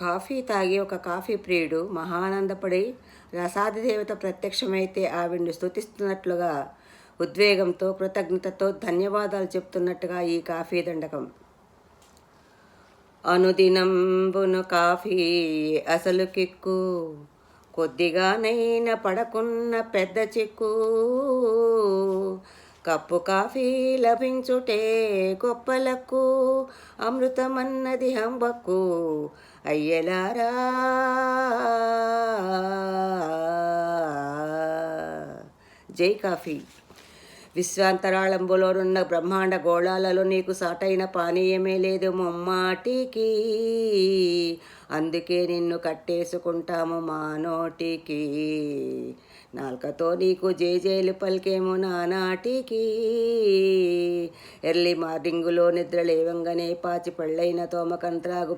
Coffee తాగి ఒక coffee ప్రియుడు మహానందపడి రసాదిదేవత ప్రత్యక్షమైతే ఆవిడ్ని స్తుతిస్తున్నట్లుగా ఉద్వేగంతో కృతజ్ఞతతో ధన్యవాదాలు చెప్తున్నట్టుగా ఈ కాఫీ దండకం. అనుదినంబును కాఫీ అసలు కిక్కు, కొద్దిగానైనా పడకున్న పెద్ద చిక్కు. కప్పు కాఫీ లభించుటే గొప్పలకు, అమృతమన్నది హంబక్కు అయ్యలారా. జై కాఫీ. విశ్వాంతరాళంబులోనున్న బ్రహ్మాండ గోళాలలో నీకు సాటైన పానీయమే లేదు ముమ్మాటికి. అందుకే నిన్ను కట్టేసుకుంటాము మా నోటికి, నాల్కతో నీకు జేజేలు పలికేము నానాటికి. ఎర్లీ మార్నింగులో నిద్ర లేవంగానే పాచి పెళ్ళైన తోమకంత్రాగు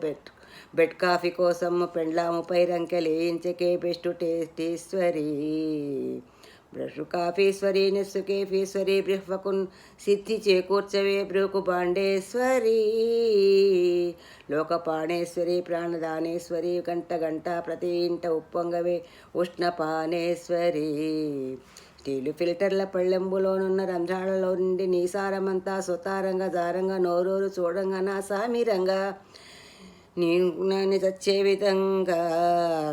బెడ్ కాఫీ కోసం పెండ్లాముపై రంకెలేయించకే బెస్ట్ టేస్టీశ్వరి. బ్రషు కాఫీశ్వరి నెస్సు కేఫీశ్వరి, బ్రహ్మకున్ సిద్ధి చేకూర్చవే బ్రూకు బాండేశ్వరి. లోకపాణేశ్వరి ప్రాణదానేశ్వరి, గంట గంట ప్రతి ఇంట ఉప్పొంగవే ఉష్ణపానేశ్వరి. స్టీలు ఫిల్టర్ల పళ్ళెంబులోనున్న రంధ్రాలలో నుండి నీసారమంతా సుతారంగా జారంగా నోరూరు చూడంగా నా సామిరంగా నేను చచ్చే విధంగా,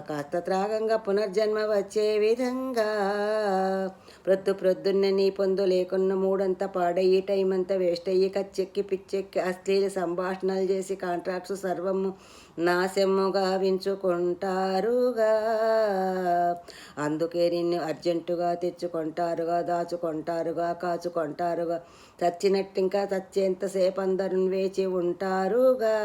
కాస్త త్రాగంగా పునర్జన్మ వచ్చే విధంగా. ప్రొద్దున్నే నీ పొందు లేకున్న మూడంతా పాడయ్యి, టైం అంతా వేస్ట్ అయ్యి, కచ్చెక్కి పిచ్చెక్కి అశ్లీల సంభాషణలు చేసి కాంట్రాక్ట్స్ సర్వము నాశముగా వించుకుంటారుగా. అందుకే నిన్ను అర్జెంటుగా తెచ్చుకుంటారుగా, దాచుకుంటారుగా, కాచుకుంటారుగా. చచ్చినట్టింకా చచ్చేంతసేపు అందరూ వేచి ఉంటారుగా.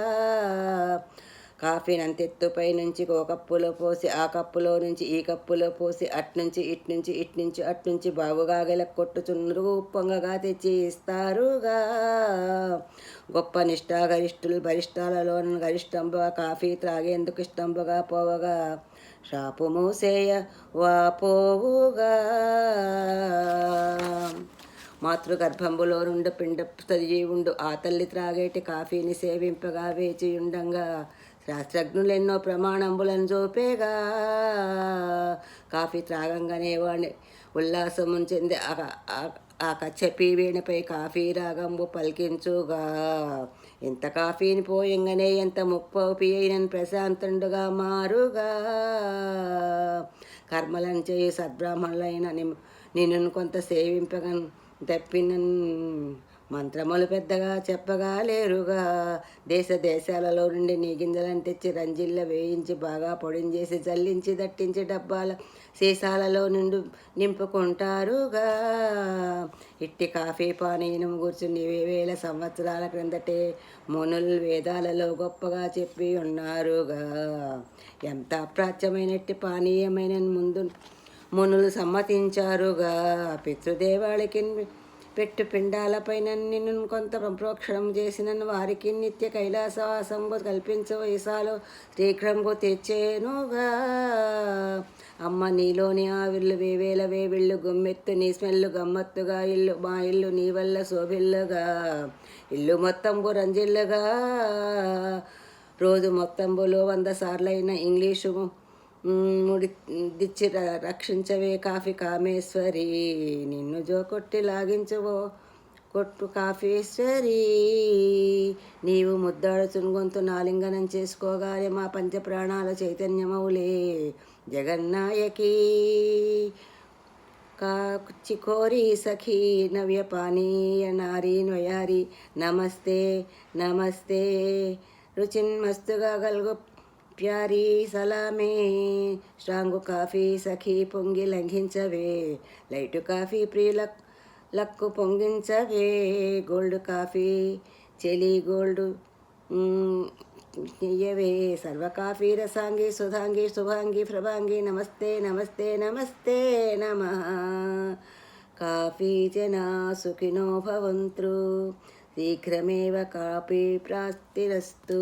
కాఫీని అంతెత్తుపై నుంచి ఓ కప్పులో పోసి, ఆ కప్పులో నుంచి ఈ కప్పులో పోసి, అట్నుంచి ఇట్నుంచి అట్నుంచి బాగుగా కొట్టుచున్నరు ఉప్పొంగగా తెచ్చి ఇస్తారుగా. గొప్ప నిష్ఠాగరిష్ఠులు బరిష్టాలలో గరిష్టంబుగా కాఫీ త్రాగేందుకు ఇష్టంబుగా పోవగా, షాపు మూసేయ వాపోవుగా. మాతృగర్భంబులో నుండి పిండ సజీవుండు ఆ తల్లి త్రాగేటి కాఫీని సేవింపగా వేచియుండంగా, శాస్త్రజ్ఞులెన్నో ప్రమాణంబులను చూపేగా. కాఫీ త్రాగంగానే వాడిని ఉల్లాసము చెంది ఆ కచ్చపి వీణపై కాఫీ రాగంబు పలికించుగా. ఎంత కాఫీని పోయంగానే ఎంత ముప్పౌపి అయినను ప్రశాంతుండుగా మారుగా. కర్మలను చేయి సద్బ్రాహ్మణులైన నిన్ను కొంత సేవింపగా తప్పిన మంత్రములు పెద్దగా చెప్పగా లేరుగా. దేశాలలో నుండి నీ గింజలను తెచ్చి రంజిల్ల వేయించి బాగా పొడించేసి జల్లించి దట్టించి డబ్బాల సీసాలలో నుండి నింపుకుంటారుగా. ఇట్టి కాఫీ పానీయం కూర్చుని వేల సంవత్సరాల క్రిందటే మునులు వేదాలలో గొప్పగా చెప్పి ఉన్నారుగా. ఎంత అప్రాచ్యమైనట్టి పానీయమైన ముందు మునులు సమ్మతించారుగా. పితృదేవాళికి పెట్టు పిండాలపైన నిన్ను కొంత ప్రోక్షణం చేసిన వారికి నిత్య కైలాసవాసంబు కల్పించు వయసాలో శ్రీఘ్రంగు తెచ్చేనుగా. అమ్మ నీలోని ఆవిర్లు వేవేల వేవిళ్ళు గుమ్మెత్తు నీ స్మెల్లు గమ్మత్తుగా, ఇల్లు మా ఇల్లు నీ వల్ల శోభిల్లుగా. ఇల్లు మొత్తంబు రంజిల్లుగా, రోజు మొత్తంబులో 100 సార్లైన ఇంగ్లీషు దిచ్చి రక్షించవే కాఫీ కామేశ్వరి. నిన్ను జోకొట్టి లాగించవో కొట్టు కాఫీశ్వరి. నీవు ముద్దాడుచుని గొంతు నాలింగనం చేసుకోగానే మా పంచప్రాణాల చైతన్యమౌలే జగన్నాయకి. చికోరి సఖీ నవ్యపానీయ నారీ నయారి నమస్తే నమస్తే. రుచిన్మస్తుగా గల్గు ప్యారీ సలామే. స్ట్రాంగు కాఫీ సఖీ పొంగి లంఘించవే, లైటు కాఫీ ప్రియులకు పొంగించవే. గోల్డ్ కాఫీ చెలి గోల్డ్ ఇయ్యవే. సర్వ కాఫీ రసాంగి సుధాంగి శుభాంగి ప్రభాంగి నమస్తే నమస్తే నమస్తే నమః. కాఫీ జనా సుఖినో భవంతు, శీఘ్రమేవ కాఫీ ప్రాప్తిరస్తు.